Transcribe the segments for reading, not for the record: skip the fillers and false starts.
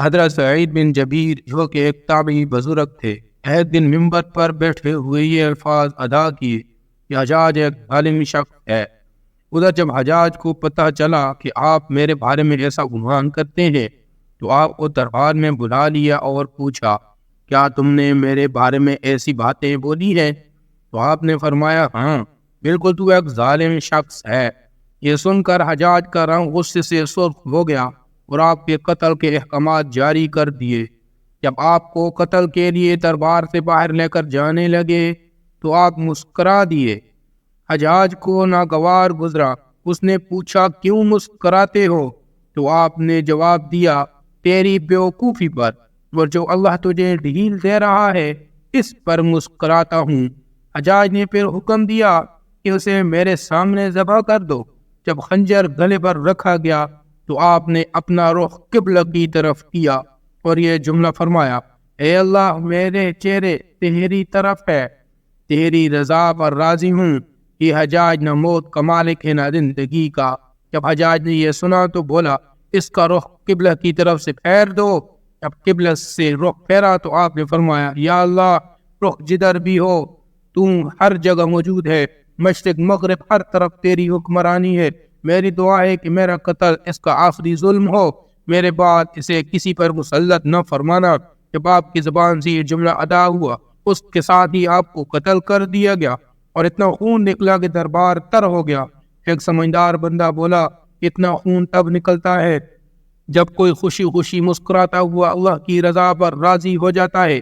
حضرت سعید بن جبیر جو کہ ایک تابعی بزرگ تھے، ایک دن ممبر پر بیٹھے ہوئے یہ الفاظ ادا کیے کہ حجاج ایک ظالم شخص ہے۔ ادھر جب حجاج کو پتہ چلا کہ آپ میرے بارے میں ایسا گمان کرتے ہیں تو آپ کو دربار میں بلا لیا اور پوچھا، کیا تم نے میرے بارے میں ایسی باتیں بولی ہیں؟ تو آپ نے فرمایا، ہاں بالکل، تو ایک ظالم شخص ہے۔ یہ سن کر حجاج کا رنگ غصے سے سرخ ہو گیا اور آپ کے قتل کے احکامات جاری کر دیے۔ جب آپ کو قتل کے لیے دربار سے باہر لے کر جانے لگے تو آپ مسکرا دیے۔ حجاج کو ناگوار گزرا۔ اس نے پوچھا، کیوں مسکراتے ہو؟ تو آپ نے جواب دیا، تیری بیوقوفی پر، اور جو اللہ تجھے ڈھیل دے رہا ہے اس پر مسکراتا ہوں۔ حجاج نے پھر حکم دیا کہ اسے میرے سامنے ذبح کر دو۔ جب خنجر گلے پر رکھا گیا تو آپ نے اپنا رخ قبلہ کی طرف کیا اور یہ جملہ فرمایا، اے اللہ، میرے چہرے تیری طرف ہے، تیری رضا پر راضی ہوں۔ یہ حجاج نہ موت کا مالک ہے نہ زندگی کا۔ جب حجاج نے یہ سنا تو بولا، اس کا رخ قبلہ کی طرف سے پھیر دو۔ جب قبلہ سے رخ پھیرا تو آپ نے فرمایا، یا اللہ، رخ جدھر بھی ہو تو ہر جگہ موجود ہے، مشرق مغرب ہر طرف تیری حکمرانی ہے۔ میری دعا ہے کہ میرا قتل اس کا آخری ظلم ہو، میرے بعد اسے کسی پر مسلط نہ فرمانا۔ جب آپ کی زبان سے یہ جملہ ادا ہوا اس کے ساتھ ہی آپ کو قتل کر دیا گیا اور اتنا خون نکلا کہ دربار تر ہو گیا۔ ایک سمجھدار بندہ بولا، اتنا خون تب نکلتا ہے جب کوئی خوشی خوشی مسکراتا ہوا اللہ کی رضا پر راضی ہو جاتا ہے۔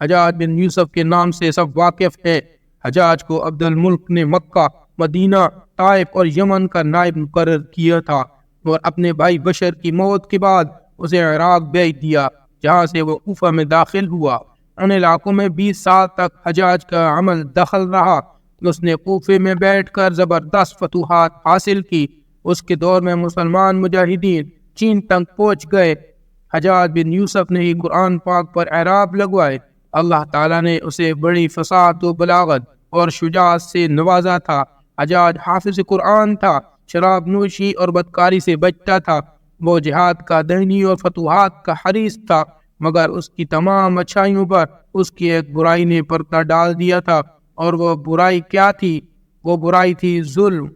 حجاج بن یوسف کے نام سے سب واقف ہیں۔ حجاج کو عبد الملک نے مکہ، مدینہ، طائف اور یمن کا نائب مقرر کیا تھا اور اپنے بھائی بشر کی موت کے بعد اسے عراق بھیج دیا، جہاں سے وہ کوفہ میں داخل ہوا۔ ان علاقوں میں 20 سال تک حجاج کا عمل دخل رہا۔ اس نے کوفے میں بیٹھ کر زبردست فتوحات حاصل کی۔ اس کے دور میں مسلمان مجاہدین چین تک پہنچ گئے۔ حجاج بن یوسف نے ہی قرآن پاک پر اعراب لگوائے۔ اللہ تعالیٰ نے اسے بڑی فصاحت و بلاغت اور شجاعت سے نوازا تھا۔ حجاج حافظ قرآن تھا، شراب نوشی اور بدکاری سے بچتا تھا۔ وہ جہاد کا دہنی اور فتوحات کا حریص تھا، مگر اس کی تمام اچھائیوں پر اس کی ایک برائی نے پردہ ڈال دیا تھا، اور وہ برائی کیا تھی؟ وہ برائی تھی ظلم۔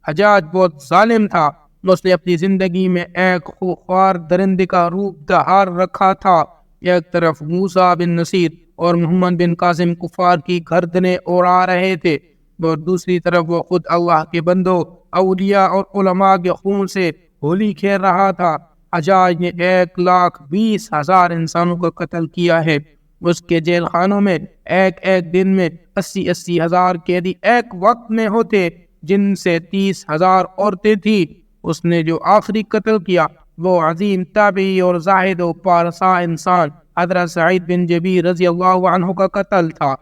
حجاج بہت ظالم تھا۔ اس نے اپنی زندگی میں ایک خوار درندے کا روپ دھار رکھا تھا۔ ایک طرف موسیٰ بن نصیر اور محمد بن قاسم کفار کی گردنیں اڑا رہے تھے اور دوسری طرف وہ خود اللہ کے بندوں، اولیاء اور علماء کے خون سے ہولی کھیل رہا تھا۔ حجاج نے 1,20,000 انسانوں کا قتل کیا ہے۔ اس کے جیل خانوں میں ایک دن میں 80 ہزار قیدی ایک وقت میں ہوتے، جن سے 30,000 عورتیں تھیں۔ اس نے جو آخری قتل کیا وہ عظیم تابعی اور زاہد و پارسا انسان حضرت سعید بن جبیر رضی اللہ عنہ کا قتل تھا۔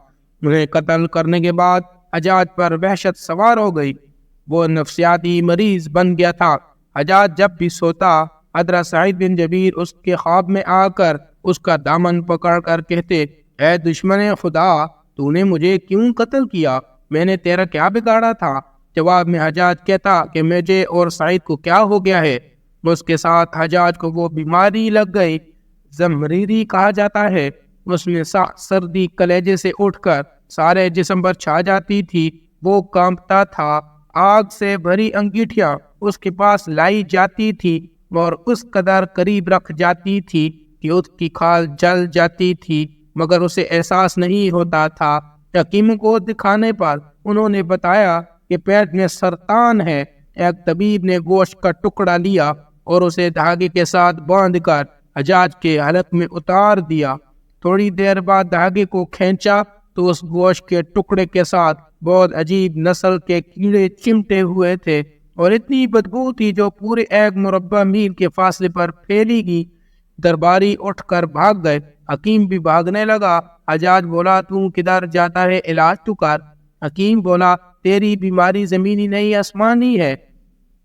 انہیں قتل کرنے کے بعد حجاج پر وحشت سوار ہو گئی۔ وہ نفسیاتی مریض بن گیا تھا۔ حجاج جب بھی سوتا، حضرت سعید بن جبیر اس کے خواب میں آ کر اس کا دامن پکڑ کر کہتے، اے دشمن خدا، تو نے مجھے کیوں قتل کیا؟ میں نے تیرا کیا بگاڑا تھا؟ جواب میں حجاج کہتا کہ مجھے اور سعید کو کیا ہو گیا ہے؟ اس کے ساتھ حجاج کو وہ بیماری لگ گئی، زمریری کہا جاتا ہے۔ اس میں سردی کلیجے سے اٹھ کر سارے جسم پر چھا جاتی تھی۔ وہ کانپتا تھا۔ آگ سے بھری انگیٹھیاں اس کے پاس لائی جاتی تھی اور اس قدر قریب رکھ جاتی تھی کہ اس کی کھال جل جاتی تھی، مگر اسے احساس نہیں ہوتا تھا۔ حکیموں کو دکھانے پر انہوں نے بتایا کہ پیٹ میں سرطان ہے۔ ایک طبیب نے گوشت کا ٹکڑا لیا اور اسے دھاگے کے ساتھ باندھ کر حجاج کے حلق میں اتار دیا۔ تھوڑی دیر بعد دھاگے کو کھینچا تو اس گوشت کے ٹکڑے کے ساتھ بہت عجیب نسل کے کیڑے چمٹے ہوئے تھے اور اتنی بدبو تھی جو پورے 1 مربع میل کے فاصلے پر پھیلی گئی۔ درباری اٹھ کر بھاگ گئے۔ حکیم بھی بھاگنے لگا۔ حجاج بولا، تو کدھر جاتا ہے؟ علاج تو کر۔ حکیم بولا، تیری بیماری زمینی نہیں آسمانی ہے،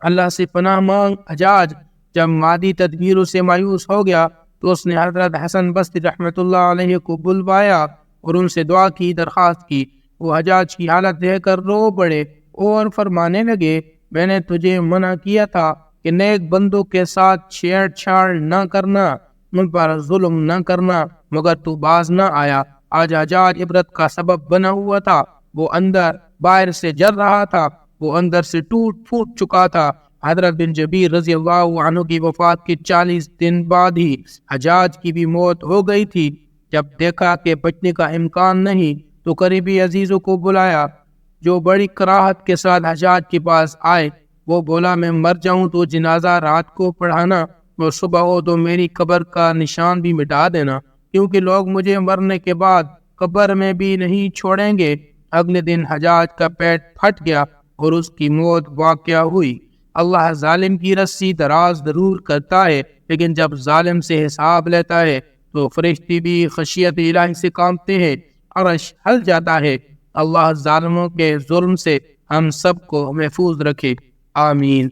اللہ سے پناہ مانگ۔ حجاج جب مادی تدبیروں سے مایوس ہو گیا تو اس نے حضرت حسن بصری رحمۃ اللہ علیہ کو بلوایا اور ان سے دعا کی درخواست کی۔ وہ حجاج کی حالت دیکھ کر رو پڑے اور فرمانے لگے، میں نے تجھے منع کیا تھا کہ نیک بندوں کے ساتھ چھیڑ چھاڑ نہ کرنا، ان پر ظلم نہ کرنا، مگر تو باز نہ آیا۔ آج حجاج عبرت کا سبب بنا ہوا تھا، وہ اندر باہر سے جل رہا تھا، وہ اندر سے ٹوٹ پھوٹ چکا تھا۔ حضرت بن جبیر رضی اللہ عنہ کی وفات کے 40 دن بعد ہی حجاج کی بھی موت ہو گئی تھی۔ جب دیکھا کہ بچنے کا امکان نہیں تو قریبی عزیزوں کو بلایا، جو بڑی کراہت کے ساتھ حجاج کے پاس آئے۔ وہ بولا میں مر جاؤں تو جنازہ رات کو پڑھانا اور صبح ہو تو میری قبر کا نشان بھی مٹا دینا، کیونکہ لوگ مجھے مرنے کے بعد قبر میں بھی نہیں چھوڑیں گے۔ اگلے دن حجاج کا پیٹ پھٹ گیا اور اس کی موت واقع ہوئی۔ اللہ ظالم کی رسی دراز ضرور کرتا ہے، لیکن جب ظالم سے حساب لیتا ہے تو فرشتے بھی خشیت الہی سے کانپتے ہیں، عرش ہل جاتا ہے۔ اللہ ظالموں کے ظلم سے ہم سب کو محفوظ رکھے، آمین۔